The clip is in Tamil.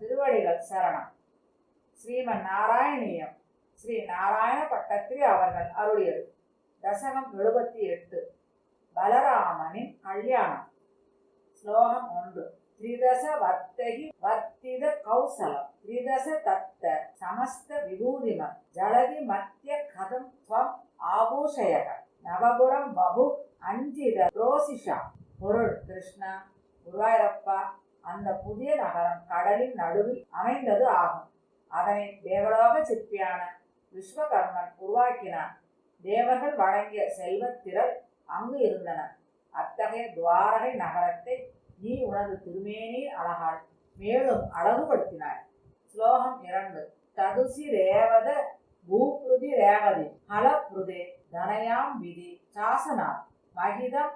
திருவடிகள் சரணம். ஸ்ரீமன் நாராயணியம் ஸ்ரீ நாராயண பட்டத்திரி அவர்கள் அருளியது. தசகம் 78. பலராமனின் கல்யாணம். ஸ்லோகம் 1. த்ரிதச வர்த்தகி வர்த்தித கௌசலம் த்ரிதச தத்த சமஸ்த விபூதிமத் ஜலதி மத்திய கதம் ஸ்வம் ஆபூஷயக நவபுரம் பபு அஞ்சித ரோசிஷா. பொருள்: கிருஷ்ணா, குருவாயூரப்பா, அந்த புதிய நகரம் கடலின் நடுவில் அமைந்தது ஆகும். அதனை தேவலோக சிற்பியான விஸ்வகர்மன் உருவாக்கினான். தேவர்கள் வழங்கிய செல்வத்திரள் அங்கு இருந்தன. அத்தகைய துவாரகை நகரத்தை நீ உனது திருமேனியின் அழகால் மேலும் அழகுபடுத்தினாய். ஸ்லோகம் 2. ததுசி ரேவத பூப்ருதி ரேவதி ஹலப்ருதே தனயாம் விதி சாசனா மகிதம்